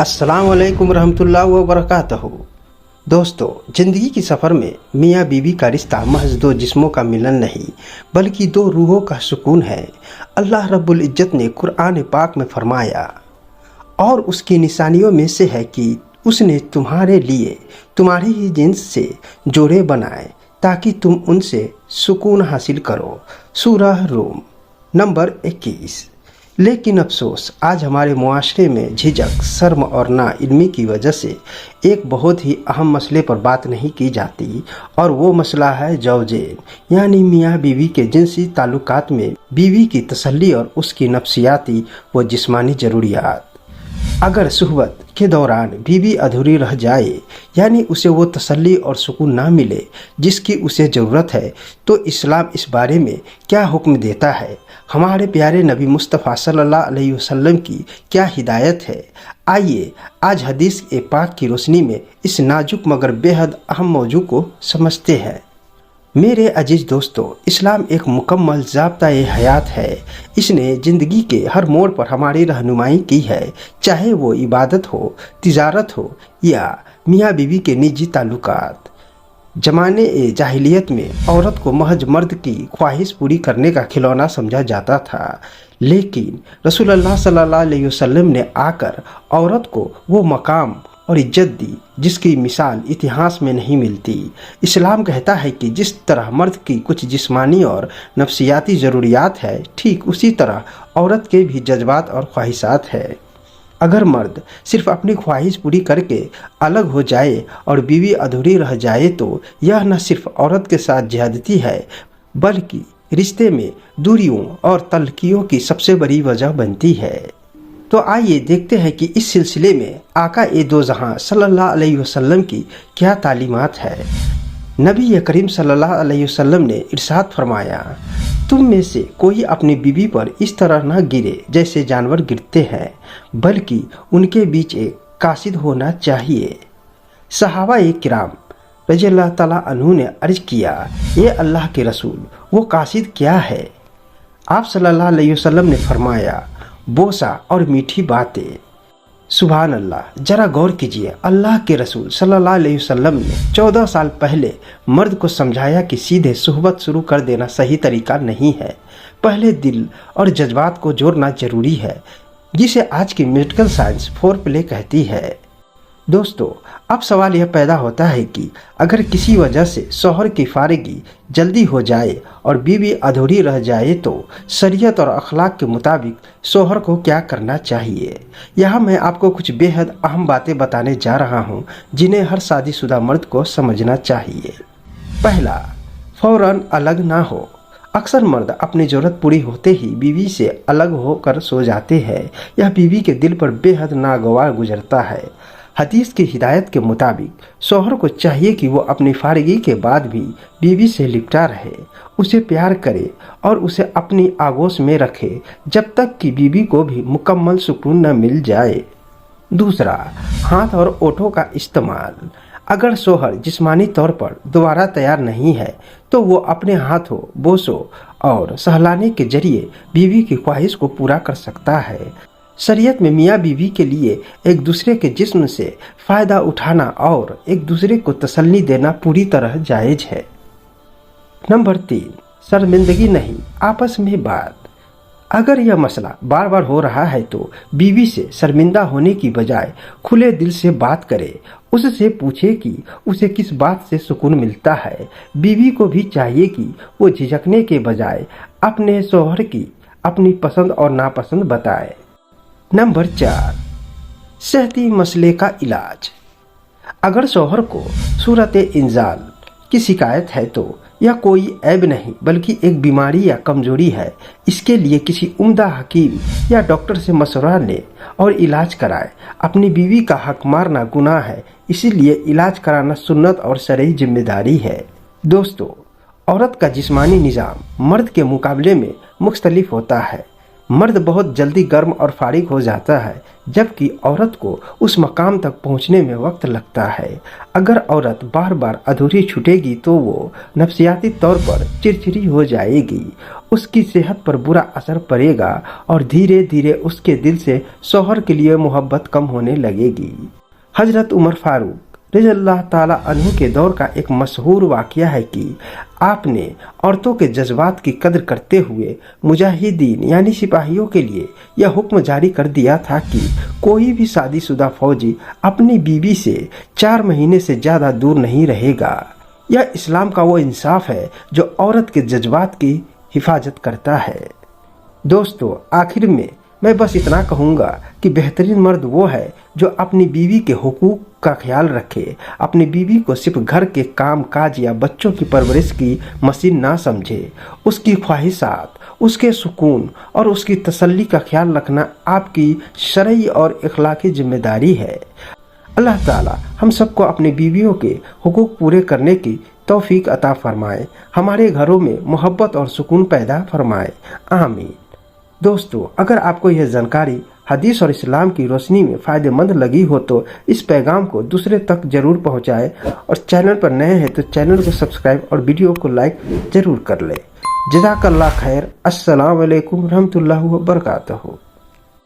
अस्सलाम वालेकुम रहमतुल्लाह व बरकातहू। दोस्तों, ज़िंदगी की सफ़र में मियाँ बीवी का रिश्ता महज दो जिस्मों का मिलन नहीं बल्कि दो रूहों का सुकून है। अल्लाह रब्बुल इज़्ज़त ने कुरान पाक में फरमाया, और उसकी निशानियों में से है कि उसने तुम्हारे लिए तुम्हारी ही जिन्स से जोड़े बनाए ताकि तुम उनसे सुकून हासिल करो। सूरह रूम नंबर 21। लेकिन अफसोस, आज हमारे मुआशरे में झिझक, शर्म और नाइल्मी की वजह से एक बहुत ही अहम मसले पर बात नहीं की जाती, और वो मसला है ज़ौजेन यानी मियाँ बीवी के जिनसी ताल्लुकात में बीवी की तसल्ली और उसकी नफ्सियाती व जिस्मानी ज़रूरियात। अगर सुहबत के दौरान बीवी अधूरी रह जाए यानी उसे वो तसल्ली और सुकून ना मिले जिसकी उसे ज़रूरत है, तो इस्लाम इस बारे में क्या हुक्म देता है? हमारे प्यारे नबी मुस्तफ़ा सल्लल्लाहु अलैहि वसल्लम की क्या हिदायत है? आइए आज हदीस ए पाक की रोशनी में इस नाजुक मगर बेहद अहम मौजू को समझते हैं। मेरे अजीज दोस्तों, इस्लाम एक मुकम्मल ज़ाब्ता-ए हयात है। इसने ज़िंदगी के हर मोड़ पर हमारी रहनुमाई की है, चाहे वो इबादत हो, तिजारत हो या मियाँ बीवी के निजी ताल्लुकात। ज़माने ए जाहिलियत में औरत को महज मर्द की ख्वाहिश पूरी करने का खिलौना समझा जाता था, लेकिन रसूलुल्लाह सल्लल्लाहु अलैहि वसल्लम ने आकर औरत को वो मकाम और इज्जत दी जिसकी मिसाल इतिहास में नहीं मिलती। इस्लाम कहता है कि जिस तरह मर्द की कुछ जिस्मानी और नफ्सियाती ज़रूरियात है, ठीक उसी तरह औरत के भी जज्बात और ख्वाहिशात है। अगर मर्द सिर्फ अपनी ख्वाहिश पूरी करके अलग हो जाए और बीवी अधूरी रह जाए, तो यह न सिर्फ औरत के साथ ज़्यादती है बल्कि रिश्ते में दूरियों और तल्खियों की सबसे बड़ी वजह बनती है। तो आइए देखते हैं कि इस सिलसिले में आका ए दो जहां सल्लल्लाहु अलैहि वसल्लम की क्या तालीमात है। नबी करीम सल्लल्लाहु अलैहि वसल्लम ने इरशाद फरमाया, तुम में से कोई अपनी बीवी पर इस तरह न गिरे जैसे जानवर गिरते हैं, बल्कि उनके बीच एक कासिद होना चाहिए। सहाबा ए किराम रज़ियल्लाहु ताला अन्हु ने अर्ज किया, ये अल्लाह के रसूल, वो कासिद क्या है? आप सल्लल्लाहु अलैहि वसल्लम ने फरमाया, बोसा और मीठी बातें। सुभान अल्लाह, जरा गौर कीजिए, अल्लाह के रसूल सल्लल्लाहु अलैहि वसल्लम ने 14 साल पहले मर्द को समझाया कि सीधे सुहबत शुरू कर देना सही तरीका नहीं है। पहले दिल और जज्बात को जोड़ना जरूरी है, जिसे आज की मेडिकल साइंस फोरप्ले कहती है। दोस्तों, अब सवाल यह पैदा होता है कि अगर किसी वजह से शौहर की फारिगी जल्दी हो जाए और बीवी अधूरी रह जाए, तो शरीयत और अखलाक के मुताबिक शौहर को क्या करना चाहिए? यहाँ मैं आपको कुछ बेहद अहम बातें बताने जा रहा हूँ जिन्हें हर शादीशुदा मर्द को समझना चाहिए। पहला, फौरन अलग ना हो। अक्सर मर्द अपनी ज़रूरत पूरी होते ही बीवी से अलग होकर सो जाते हैं। यह बीवी के दिल पर बेहद नागवार गुजरता है। हदीस की हिदायत के मुताबिक शौहर को चाहिए कि वो अपनी फारिगी के बाद भी बीवी से लिपटा रहे, उसे प्यार करे और उसे अपनी आगोश में रखे जब तक कि बीवी को भी मुकम्मल सुकून न मिल जाए। दूसरा, हाथ और ओठों का इस्तेमाल। अगर शौहर जिस्मानी तौर पर दोबारा तैयार नहीं है, तो वो अपने हाथों, बोसों और सहलाने के जरिए बीवी की ख्वाहिश को पूरा कर सकता है। शरीयत में मियाँ बीवी के लिए एक दूसरे के जिस्म से फ़ायदा उठाना और एक दूसरे को तसल्ली देना पूरी तरह जायज़ है। नंबर 3, शर्मिंदगी नहीं, आपस में बात। अगर यह मसला बार बार हो रहा है, तो बीवी से शर्मिंदा होने की बजाय खुले दिल से बात करे। उससे पूछे कि उसे किस बात से सुकून मिलता है। बीवी को भी चाहिए कि वो झिझकने के बजाय अपने शौहर की अपनी पसंद और नापसंद बताए। नंबर 4, सेहती मसले का इलाज। अगर शौहर को सूरत इंजाल की शिकायत है, तो यह कोई ऐब नहीं बल्कि एक बीमारी या कमजोरी है। इसके लिए किसी उम्दा हकीम या डॉक्टर से मशवरा लें और इलाज कराएं। अपनी बीवी का हक मारना गुनाह है, इसीलिए इलाज कराना सुन्नत और शरई जिम्मेदारी है। दोस्तों, औरत का जिस्मानी निज़ाम मर्द के मुकाबले में मुख्तलिफ होता है। मर्द बहुत जल्दी गर्म और फारिग हो जाता है, जबकि औरत को उस मकाम तक पहुंचने में वक्त लगता है। अगर औरत बार बार अधूरी छूटेगी तो वो नफ्सियाती तौर पर चिड़चिड़ी हो जाएगी, उसकी सेहत पर बुरा असर पड़ेगा और धीरे धीरे उसके दिल से शौहर के लिए मोहब्बत कम होने लगेगी। हजरत उमर फारूक रज़ियल्लाहु ताला अन्हु के दौर का एक मशहूर वाक़या है कि आपने औरतों के जज्बात की कद्र करते हुए मुजाहिदीन यानी सिपाहियों के लिए यह हुक्म जारी कर दिया था कि कोई भी शादीशुदा फौजी अपनी बीवी से 4 महीने से ज़्यादा दूर नहीं रहेगा। यह इस्लाम का वो इंसाफ है जो औरत के जज्बात की हिफाजत करता है। दोस्तों, आखिर में मैं बस इतना कहूँगा कि बेहतरीन मर्द वो है जो अपनी बीवी के हुकूक का ख्याल रखे, अपनी बीवी को सिर्फ घर के काम काज या बच्चों की परवरिश की मशीन ना समझे। उसकी ख्वाहिशात, उसके सुकून और उसकी तसल्ली का ख्याल रखना आपकी शरई और इखलाकी जिम्मेदारी है। अल्लाह ताला हम सबको अपनी बीवियों के हुकूक पूरे करने की तौफीक अता फरमाए, हमारे घरों में मोहब्बत और सुकून पैदा फरमाए, आमीन। दोस्तों, अगर आपको यह जानकारी हदीस और इस्लाम की रोशनी में फ़ायदेमंद लगी हो तो इस पैगाम को दूसरे तक जरूर पहुंचाएं और चैनल पर नए हैं तो चैनल को सब्सक्राइब और वीडियो को लाइक जरूर कर लें। जज़ाकल्लाह खैर। अस्सलाम वालेकुम रहमतुल्लाहि व बरकातहू।